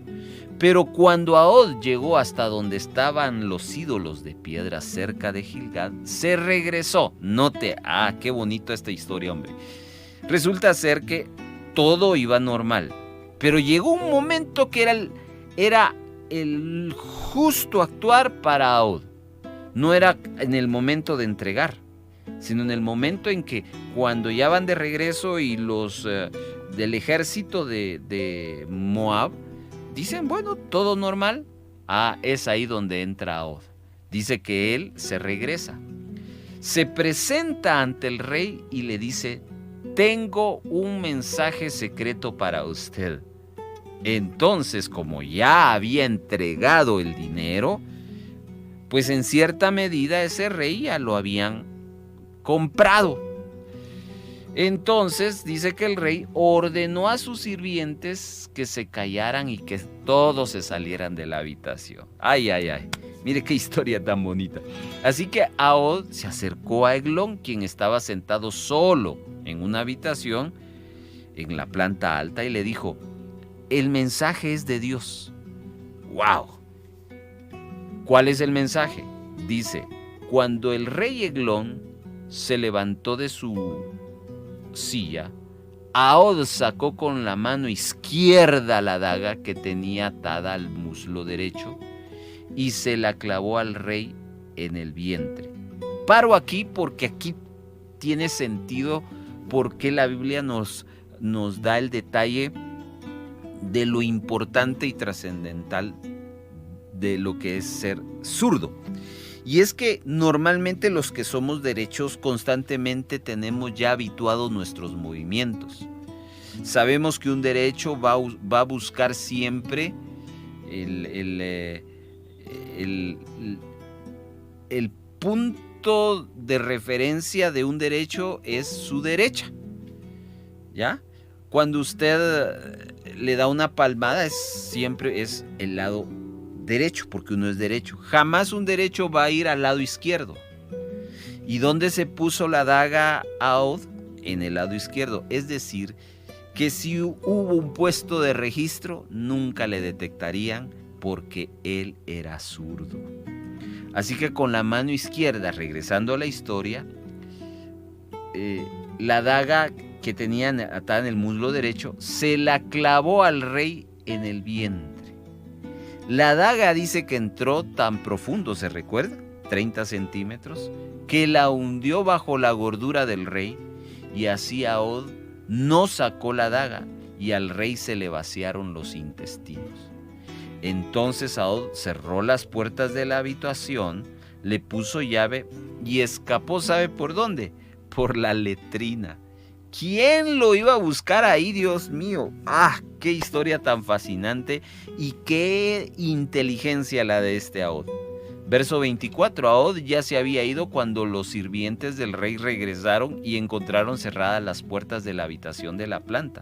Pero cuando Ahod llegó hasta donde estaban los ídolos de piedra cerca de Gilgal, se regresó. Note, qué bonito esta historia, hombre. Resulta ser que todo iba normal, pero llegó un momento que era el justo actuar para Ahod. No era en el momento de entregar, sino en el momento en que cuando ya van de regreso y los del ejército de Moab dicen, bueno, todo normal, es ahí donde entra Ahod. Dice que él se regresa, se presenta ante el rey y le dice, tengo un mensaje secreto para usted. Entonces, como ya había entregado el dinero, pues en cierta medida ese rey ya lo habían comprado. Entonces dice que el rey ordenó a sus sirvientes que se callaran y que todos se salieran de la habitación. Ay, mire qué historia tan bonita. Así que Ahod se acercó a Eglón, quien estaba sentado solo en una habitación en la planta alta, y le dijo, el mensaje es de Dios. ¡Wow! ¿Cuál es el mensaje? Dice, cuando el rey Eglón se levantó de su silla, Ahod sacó con la mano izquierda la daga que tenía atada al muslo derecho y se la clavó al rey en el vientre. Paro aquí porque aquí tiene sentido porque la Biblia nos da el detalle de lo importante y trascendental de lo que es ser zurdo. Y es que normalmente los que somos derechos constantemente tenemos ya habituados nuestros movimientos. Sabemos que un derecho va a buscar siempre el punto de referencia de un derecho es su derecha, ¿ya? Cuando usted le da una palmada siempre es el lado derecho, porque uno es derecho. Jamás un derecho va a ir al lado izquierdo. ¿Y dónde se puso la daga Ahod? En el lado izquierdo. Es decir, que si hubo un puesto de registro, nunca le detectarían porque él era zurdo. Así que con la mano izquierda, regresando a la historia, la daga que tenía atada en el muslo derecho, se la clavó al rey en el vientre. La daga dice que entró tan profundo, ¿se recuerda? 30 centímetros, que la hundió bajo la gordura del rey, y así Ahod no sacó la daga, y al rey se le vaciaron los intestinos. Entonces Ahod cerró las puertas de la habitación, le puso llave y escapó, ¿sabe por dónde? Por la letrina. ¿Quién lo iba a buscar ahí, Dios mío? ¡Ah, qué historia tan fascinante y qué inteligencia la de este Ahod! Verso 24, Ahod ya se había ido cuando los sirvientes del rey regresaron y encontraron cerradas las puertas de la habitación de la planta.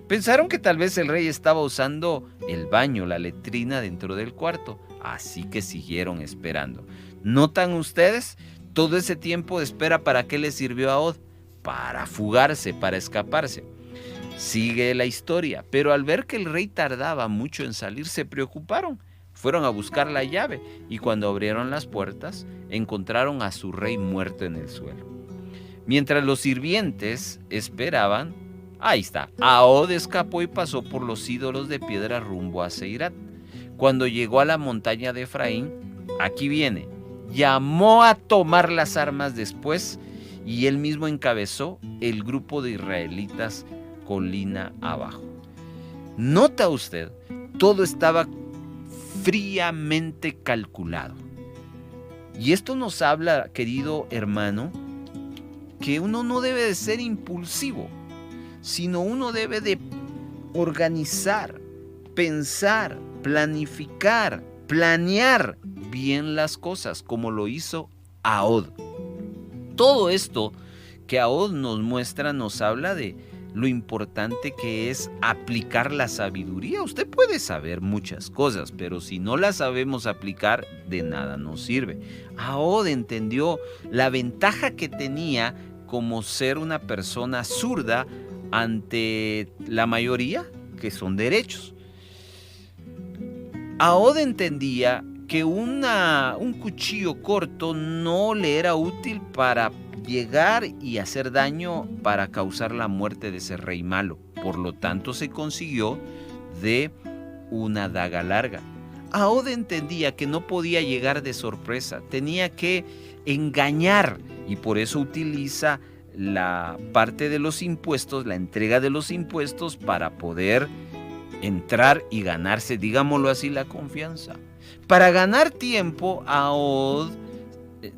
Pensaron que tal vez el rey estaba usando el baño, la letrina dentro del cuarto, así que siguieron esperando. ¿Notan ustedes? Todo ese tiempo de espera, ¿para qué le sirvió a Ahod? Para fugarse, para escaparse. Sigue la historia, pero al ver que el rey tardaba mucho en salir, se preocuparon. Fueron a buscar la llave y cuando abrieron las puertas, encontraron a su rey muerto en el suelo. Mientras los sirvientes esperaban, ahí está, Ahod escapó y pasó por los ídolos de piedra rumbo a Seirat. Cuando llegó a la montaña de Efraín, aquí viene, llamó a tomar las armas después y él mismo encabezó el grupo de israelitas colina abajo. ¿Nota usted? Todo estaba fríamente calculado. Y esto nos habla, querido hermano, que uno no debe de ser impulsivo, sino uno debe de organizar, pensar, planificar, planear bien las cosas, como lo hizo Ahod. Todo esto que Ahod nos muestra nos habla de lo importante que es aplicar la sabiduría. Usted puede saber muchas cosas, pero si no las sabemos aplicar, de nada nos sirve. Ahod entendió la ventaja que tenía como ser una persona zurda ante la mayoría que son derechos. Ahod entendía que un cuchillo corto no le era útil para llegar y hacer daño para causar la muerte de ese rey malo. Por lo tanto, se consiguió de una daga larga. Ahod entendía que no podía llegar de sorpresa, tenía que engañar y por eso utiliza la parte de los impuestos, la entrega de los impuestos para poder entrar y ganarse, digámoslo así, la confianza. Para ganar tiempo, Ahod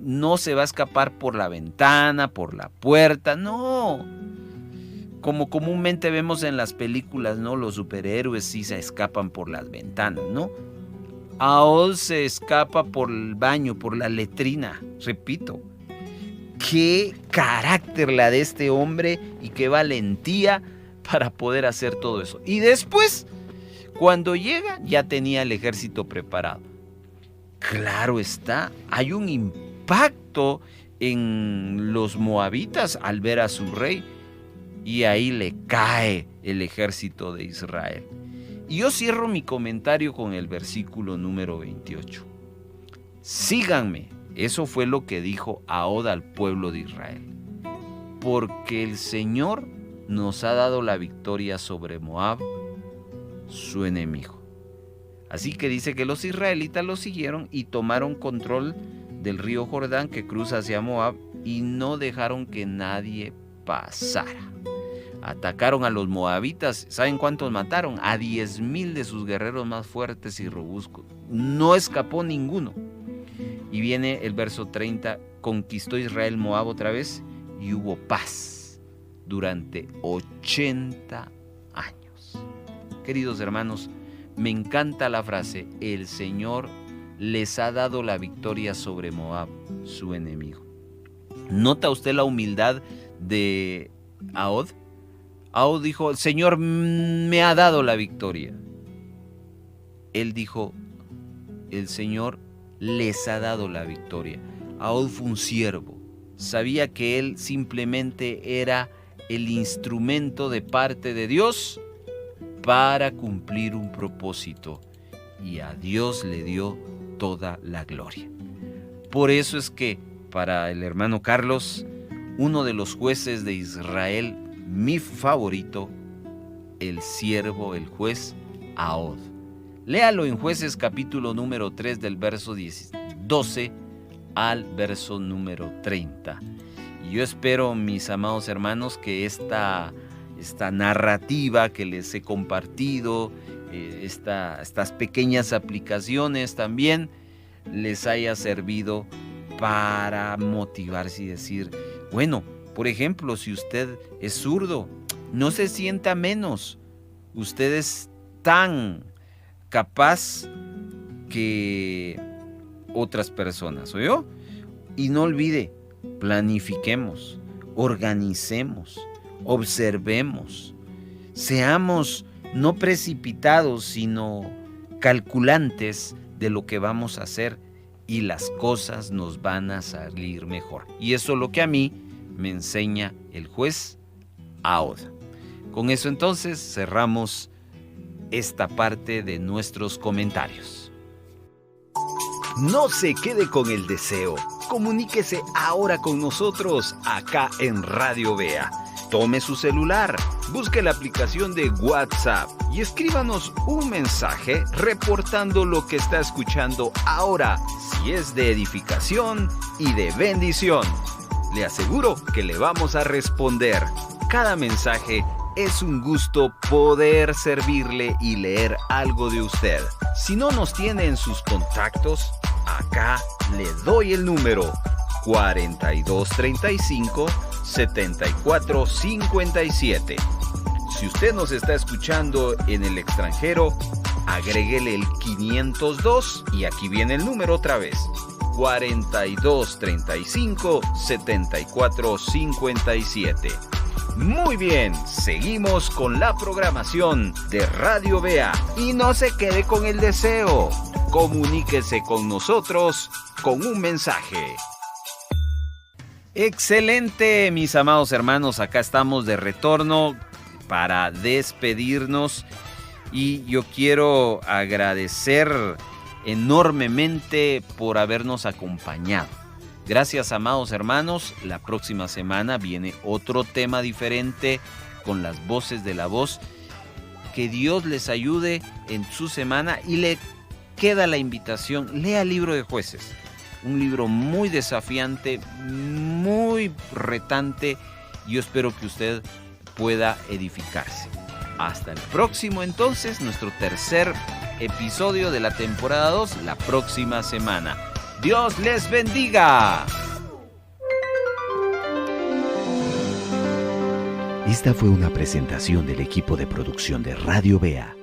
no se va a escapar por la ventana, por la puerta, no. Como comúnmente vemos en las películas, ¿no? Los superhéroes sí se escapan por las ventanas, ¿no? Ahod se escapa por el baño, por la letrina, repito. Qué carácter la de este hombre y qué valentía para poder hacer todo eso. Y después, cuando llega, ya tenía el ejército preparado. Claro está, hay un impacto en los moabitas al ver a su rey y ahí le cae el ejército de Israel. Y yo cierro mi comentario con el versículo número 28. Síganme, eso fue lo que dijo Ahod al pueblo de Israel, porque el Señor nos ha dado la victoria sobre Moab, su enemigo. Así que dice que los israelitas lo siguieron y tomaron control del río Jordán que cruza hacia Moab y no dejaron que nadie pasara. Atacaron a los moabitas. ¿Saben cuántos mataron? A 10,000 de sus guerreros más fuertes y robustos. No escapó ninguno. Y viene el verso 30. Conquistó Israel Moab otra vez y hubo paz durante 80 años. Queridos hermanos, me encanta la frase, el Señor les ha dado la victoria sobre Moab, su enemigo. ¿Nota usted la humildad de Ahod? Ahod dijo, el Señor me ha dado la victoria. Él dijo, el Señor les ha dado la victoria. Ahod fue un siervo. Sabía que él simplemente era el instrumento de parte de Dios para cumplir un propósito. Y a Dios le dio toda la gloria. Por eso es que para el hermano Carlos, uno de los jueces de Israel, mi favorito, el siervo, el juez Ahod. Léalo en Jueces capítulo número 3 del verso 12 al verso número 30. Y yo espero, mis amados hermanos, que esta narrativa que les he compartido, estas pequeñas aplicaciones también les haya servido para motivarse y decir, bueno, por ejemplo, si usted es zurdo, no se sienta menos. Usted es tan capaz que otras personas, ¿oyó? Y no olvide, planifiquemos, organicemos, observemos, seamos no precipitados, sino calculantes de lo que vamos a hacer y las cosas nos van a salir mejor. Y eso es lo que a mí me enseña el juez Ahod. Con eso entonces cerramos esta parte de nuestros comentarios. No se quede con el deseo. Comuníquese ahora con nosotros acá en Radio Vea. Tome su celular, busque la aplicación de WhatsApp y escríbanos un mensaje reportando lo que está escuchando ahora, si es de edificación y de bendición. Le aseguro que le vamos a responder. Cada mensaje es un gusto poder servirle y leer algo de usted. Si no nos tiene en sus contactos, acá le doy el número 4235-7457. Si usted nos está escuchando en el extranjero, agréguele el 502 y aquí viene el número otra vez. 4235-7457. Muy bien, seguimos con la programación de Radio Vea y no se quede con el deseo. Comuníquese con nosotros con un mensaje. Excelente, mis amados hermanos, acá estamos de retorno para despedirnos y yo quiero agradecer enormemente por habernos acompañado. Gracias, amados hermanos. La próxima semana viene otro tema diferente con las voces de la voz. Que Dios les ayude en su semana y le queda la invitación. Lea el libro de Jueces. Un libro muy desafiante, muy retante. Yo espero que usted pueda edificarse. Hasta el próximo entonces, nuestro tercer episodio de la temporada 2, la próxima semana. ¡Dios les bendiga! Esta fue una presentación del equipo de producción de Radio Vea.